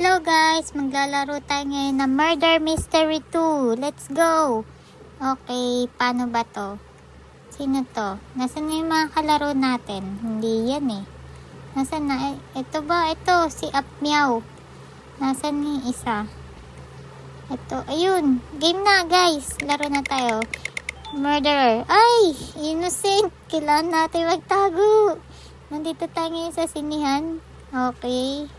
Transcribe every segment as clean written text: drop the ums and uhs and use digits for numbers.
Hello guys, maglalaro tayo ngayon ng Murder Mystery 2. Let's go! Okay, paano ba to? Sino to? Nasaan na yung mga kalaro natin? Hindi yan eh. Nasaan na? Ito ba? Ito, si Apmeow. Nasaan yung isa? Ito, ayun. Game na guys. Laro na tayo. Murderer. Ay! Innocent! Kailangan natin magtago. Nandito tayo ngayon sa sinihan. Okay.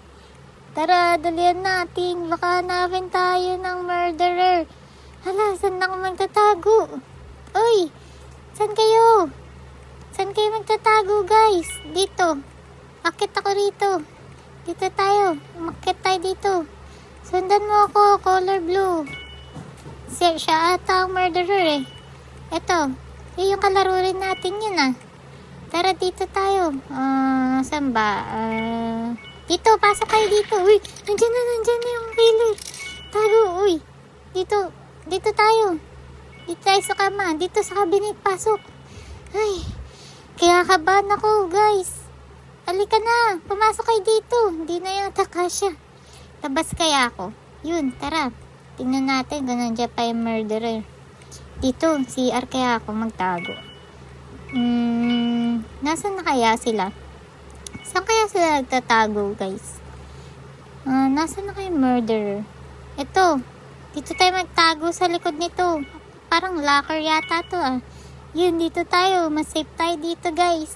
Tara, dalihan natin. Baka hanapin tayo ng murderer. Hala, saan ako magtatago? Uy! Saan kayo? Saan kayo magtatago, guys? Dito. Akit ako rito. Dito tayo. Umakit tayo dito. Sundan mo ako, color blue. Siya ata ang murderer eh. Eto. Yung kalaro rin natin yun ah. Tara, dito tayo. Saan ba? Dito, pasok kayo dito. Uy, nandyan na yung killer. Tago, uy. Dito tayo. Dito tayo sa kama. Dito sa cabinet, pasok. Ay, kaya kabahan ako, guys. Halika na, pumasok kayo dito. Hindi na yata kasya. Labas kaya ako. Yun, tara. Tingnan natin kung nandiyan pa yung murderer. Dito, CR kaya ako magtago. Nasaan na kaya sila? Saan kaya sila nagtatago, guys? Nasaan na kayo murderer? Ito. Dito tayo magtago sa likod nito. Parang locker yata to ah. Yun, dito tayo. Mas safe tayo dito, guys.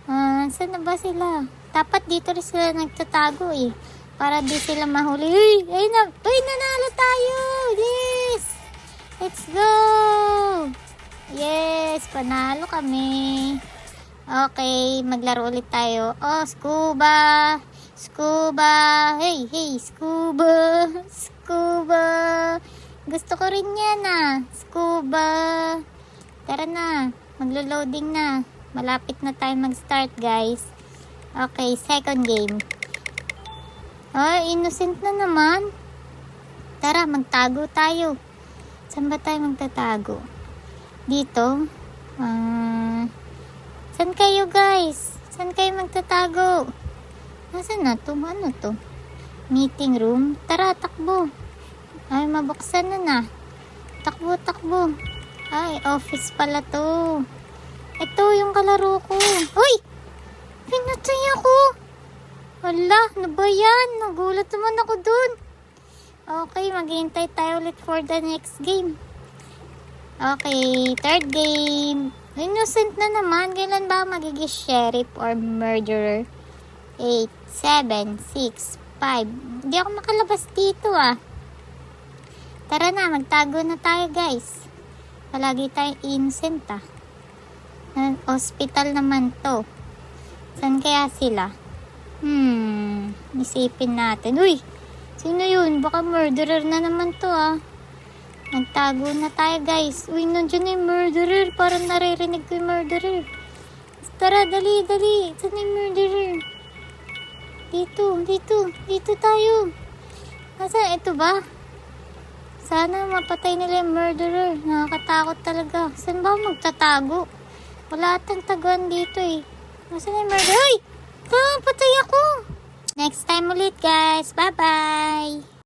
Saan na ba sila? Dapat dito rin sila nagtatago eh. Para di sila mahuli. Uy, nanalo tayo! Yes! Let's go! Yes! Panalo kami. Okay, maglaro ulit tayo. Oh, scuba! Scuba! Hey, scuba! Scuba! Gusto ko rin yan ah. Scuba! Tara na. Maglo-loading na. Malapit na tayo mag-start, guys. Okay, second game. Oh, innocent na naman. Tara, magtago tayo. Saan ba tayo magtatago? Dito? Saan kayo, guys? Saan kayo magtatago? Nasaan na to? Ano to? Meeting room? Tara, takbo. Ay, mabuksan na. Takbo. Ay, office pala to. Ito yung kalaro ko. Uy! Pinatay ako. Wala, ano ba yan? Nagulat naman ako dun. Okay, maghihintay tayo ulit for the next game. Okay, third game. Innocent na naman. Kailan ba magiging sheriff or murderer? 8, 7, 6, 5. Hindi ako makalabas dito ah. Tara na, magtago na tayo guys. Palagi tayong innocent ah. Hospital naman to. Saan kaya sila? Isipin natin. Uy! Sino yun? Baka murderer na naman to ah. Magtago na tayo guys. Uy, nandiyan na yung murderer. Parang naririnig ko yung murderer. Tara, dali. Saan yung murderer? Dito tayo. Nasaan? Ito ba? Sana mapatay nila yung murderer. Nakakatakot talaga. Saan ba magtatago? Wala atang taguan dito eh. Nasaan yung murderer? Ay! Patay ako! Next time ulit guys. Bye-bye!